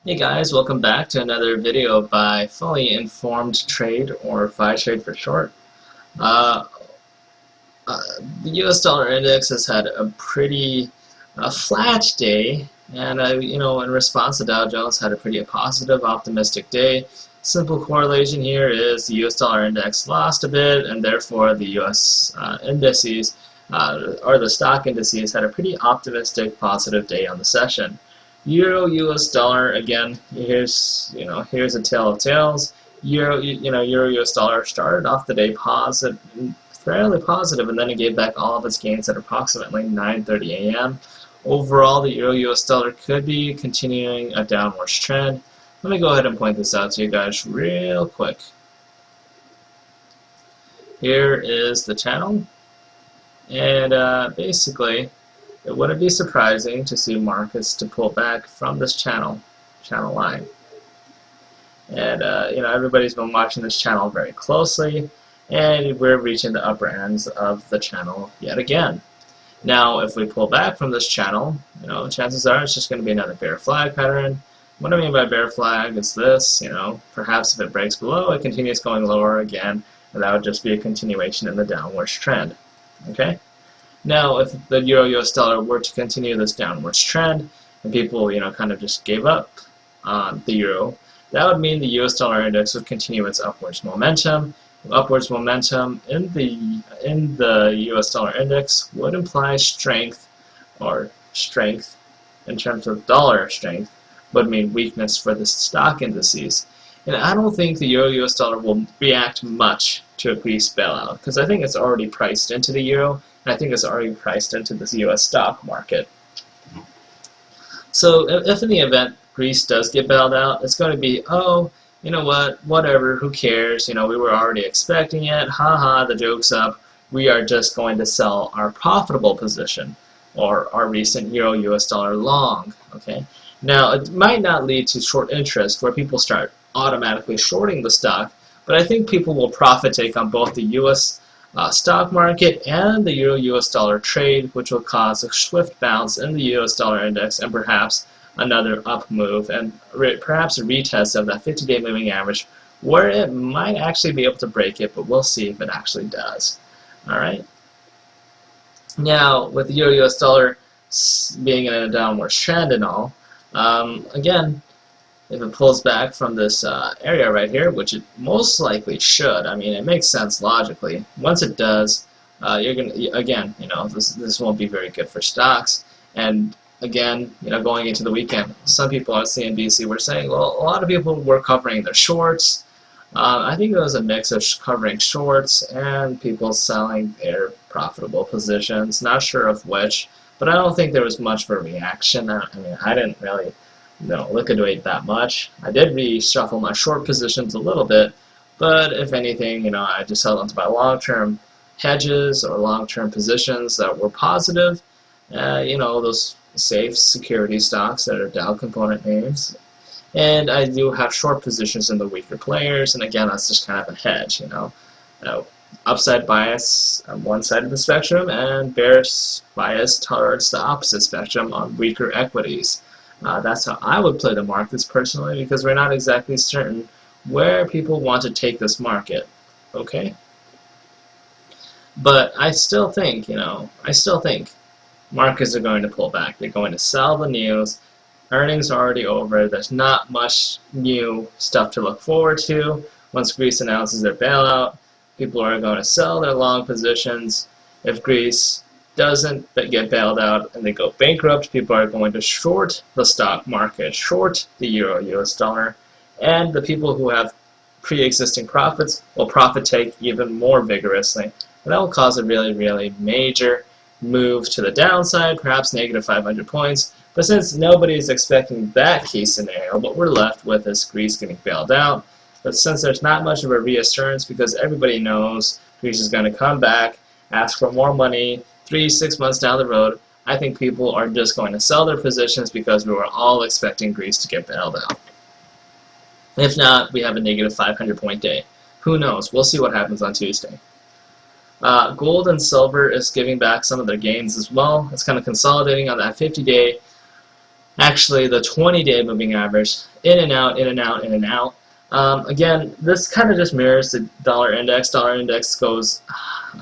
Hey guys, welcome back to another video by Fully Informed Trade, or Fitrade for short. Uh, uh, the US dollar index has had a pretty flat day, and in response, the Dow Jones had a pretty positive, optimistic day. Simple correlation here is the US dollar index lost a bit, and therefore the US indices, or the stock indices, had a pretty optimistic, positive day on the session. Euro US dollar, again, here's a tale of tales. Euro US dollar started off the day positive, fairly positive, and then it gave back all of its gains at approximately 9:30 a.m. Overall, the Euro US dollar could be continuing a downwards trend. Let me go ahead and point this out to you guys real quick. Here is the channel, and basically, it wouldn't be surprising to see markets to pull back from this channel line. And everybody's been watching this channel very closely, and we're reaching the upper ends of the channel yet again. Now, if we pull back from this channel, chances are it's just going to be another bear flag pattern. What I mean by bear flag is this, perhaps if it breaks below, it continues going lower again, and that would just be a continuation in the downwards trend. Okay? Now, if the Euro-US dollar were to continue this downwards trend, and people, kind of just gave up on the euro, that would mean the US dollar index would continue its upwards momentum. Upwards momentum in the US dollar index would imply strength, or strength in terms of dollar strength, would mean weakness for the stock indices. And I don't think the Euro-US dollar will react much to a Greece bailout, because I think it's already priced into the euro, and I think it's already priced into the US stock market. So if in the event Greece does get bailed out, it's going to be, oh, you know what, whatever, who cares, we were already expecting it, haha, the joke's up, we are just going to sell our profitable position, or our recent Euro-US dollar long, okay? Now, it might not lead to short interest, where people start automatically shorting the stock, but I think people will profit take on both the US stock market and the Euro-US dollar trade, which will cause a swift bounce in the US dollar index and perhaps another up move, and perhaps a retest of that 50-day moving average, where it might actually be able to break it, but we'll see if it actually does. Alright? Now, with the Euro-US dollar being in a downward trend and all, again, if it pulls back from this area right here, which it most likely should, I mean, it makes sense logically. Once it does, you're gonna, again, this won't be very good for stocks. And again, going into the weekend, some people on CNBC were saying, well, a lot of people were covering their shorts. I think it was a mix of covering shorts and people selling their profitable positions. Not sure of which, but I don't think there was much of a reaction. I mean, I didn't really liquidate that much. I did reshuffle my short positions a little bit, but if anything, I just held onto my long-term hedges or long-term positions that were positive. Those safe security stocks that are Dow component names. And I do have short positions in the weaker players, and again, that's just kind of a hedge, upside bias on one side of the spectrum and bearish bias towards the opposite spectrum on weaker equities. That's how I would play the markets personally, because we're not exactly certain where people want to take this market, okay? But I still think, markets are going to pull back. They're going to sell the news. Earnings are already over. There's not much new stuff to look forward to. Once Greece announces their bailout, people are going to sell their long positions. If Greece doesn't get bailed out and they go bankrupt, people are going to short the stock market, short the Euro-US dollar, and the people who have pre-existing profits will profit take even more vigorously. And that will cause a really, really major move to the downside, perhaps negative 500 points. But since nobody is expecting that case scenario, what we're left with is Greece getting bailed out. But since there's not much of a reassurance, because everybody knows Greece is going to come back, ask for more money 3-6 months down the road, I think people are just going to sell their positions because we were all expecting Greece to get bailed out. If not, we have a negative 500 point day. Who knows? We'll see what happens on Tuesday. Gold and silver is giving back some of their gains as well. It's kind of consolidating on that 50-day Actually, the 20-day moving average, in and out, in and out, in and out. Again, this kind of just mirrors the dollar index. Dollar index goes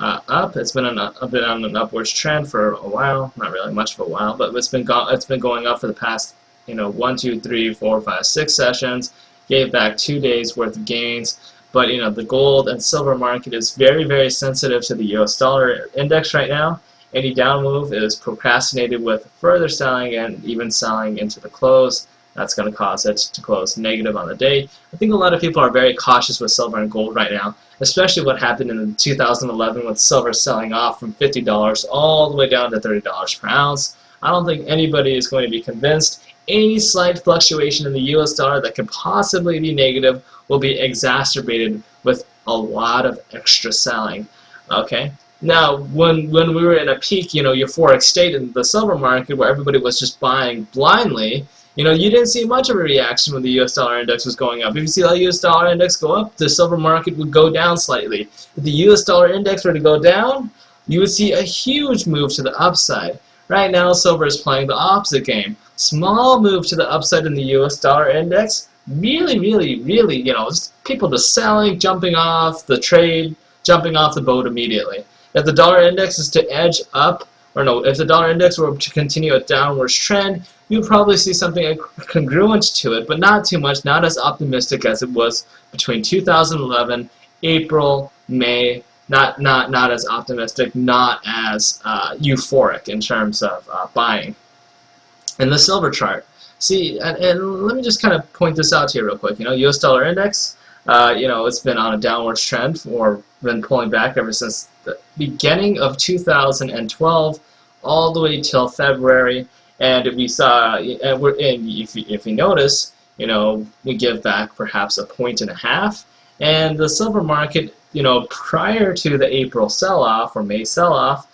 up. It's been on an upwards trend for a while. Not really much of a while, but it's been going up for the past 1, 2, 3, 4, 5, 6 sessions. Gave back 2 days worth of gains. But the gold and silver market is very, very sensitive to the U.S. dollar index right now. Any down move is procrastinated with further selling and even selling into the close. That's going to cause it to close negative on the day. I think a lot of people are very cautious with silver and gold right now, especially what happened in 2011 with silver selling off from $50 all the way down to $30 per ounce. I don't think anybody is going to be convinced any slight fluctuation in the U.S. dollar that could possibly be negative will be exacerbated with a lot of extra selling. Okay? Now, when we were in a peak, euphoric state in the silver market where everybody was just buying blindly, you didn't see much of a reaction when the U.S. dollar index was going up. If you see the U.S. dollar index go up, the silver market would go down slightly. If the U.S. dollar index were to go down, you would see a huge move to the upside. Right now, silver is playing the opposite game. Small move to the upside in the U.S. dollar index. Really, really, really, people just selling, jumping off the trade, jumping off the boat immediately. If the dollar index is to edge up, if the dollar index were to continue a downwards trend, you'd probably see something congruent to it, but not too much, not as optimistic as it was between 2011, April, May, not as optimistic, not as euphoric in terms of buying. In the silver chart, see, and let me just kind of point this out to you real quick. U.S. dollar index, it's been on a downwards trend or been pulling back ever since the beginning of 2012 all the way till February. And we saw, if you notice, we give back perhaps 1.5 points. And the silver market, prior to the April sell-off or May sell-off,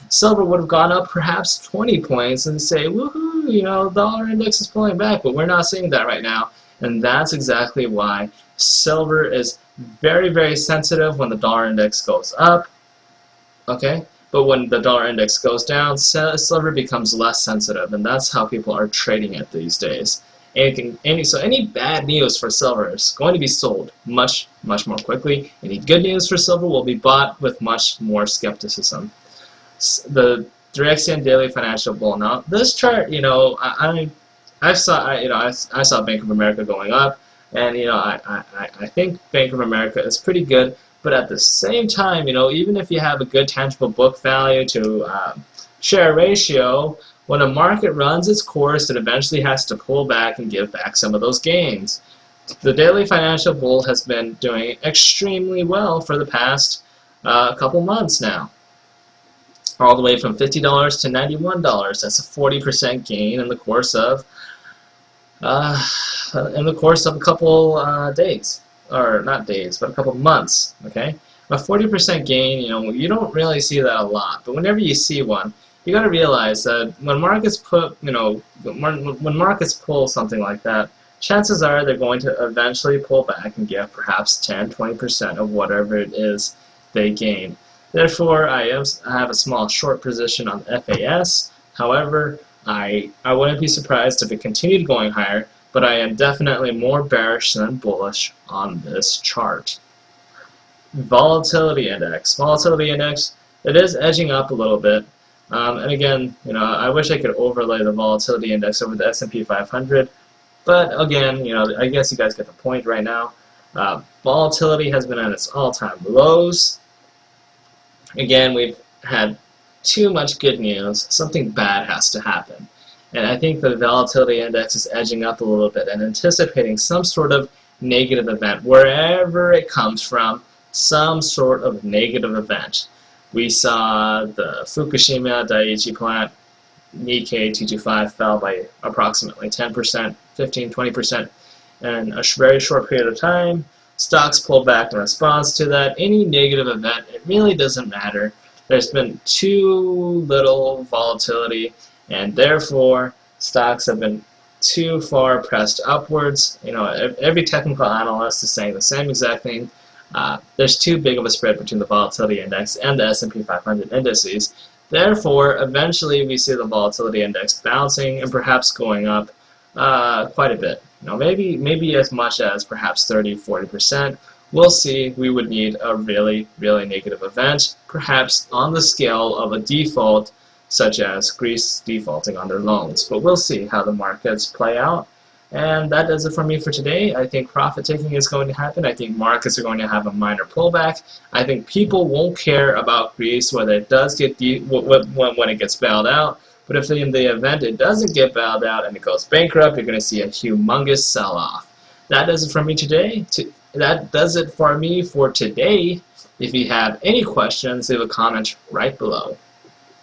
silver would have gone up perhaps 20 points and say, woohoo, the dollar index is pulling back, but we're not seeing that right now. And that's exactly why silver is very, very sensitive when the dollar index goes up, okay? But when the dollar index goes down, silver becomes less sensitive, and that's how people are trading it these days. So any bad news for silver is going to be sold much, much more quickly. Any good news for silver will be bought with much more skepticism. The Direxion Daily Financial Bull. Now, this chart, I saw Bank of America going up, and I think Bank of America is pretty good. But at the same time, even if you have a good tangible book value to share ratio, when a market runs its course, it eventually has to pull back and give back some of those gains. The Daily Financial Bull has been doing extremely well for the past couple months now. All the way from $50 to $91. That's a 40% gain in the course of a couple days. Or not days, but a couple months, okay? A 40% gain, you don't really see that a lot, but whenever you see one, you got to realize that when markets when markets pull something like that, chances are they're going to eventually pull back and give perhaps 10-20% of whatever it is they gain. Therefore, I have a small short position on the FAS. However, I wouldn't be surprised if it continued going higher, but I am definitely more bearish than bullish on this chart. Volatility index. Volatility index, it is edging up a little bit. And again, I wish I could overlay the volatility index over the S&P 500. But again, I guess you guys get the point right now. Volatility has been at its all-time lows. Again, we've had too much good news. Something bad has to happen. And I think the volatility index is edging up a little bit and anticipating some sort of negative event, wherever it comes from, some sort of negative event. We saw the Fukushima Daiichi plant, Nikkei 225 fell by approximately 10%, 15-20% in a very short period of time. Stocks pulled back in response to that. Any negative event, it really doesn't matter. There's been too little volatility, and therefore stocks have been too far pressed upwards. Every technical analyst is saying the same exact thing. There's too big of a spread between the volatility index and the S&P 500 indices. Therefore, eventually we see the volatility index bouncing and perhaps going up quite a bit. Maybe as much as perhaps 30–40%. We'll see. We would need a really, really negative event, perhaps on the scale of a default, such as Greece defaulting on their loans. But we'll see how the markets play out. And that does it for me for today. I think profit taking is going to happen. I think markets are going to have a minor pullback. I think people won't care about Greece whether it does get when it gets bailed out. But if in the event it doesn't get bailed out and it goes bankrupt, you're going to see a humongous sell-off. That does it for me today. That does it for me for today. If you have any questions, leave a comment right below.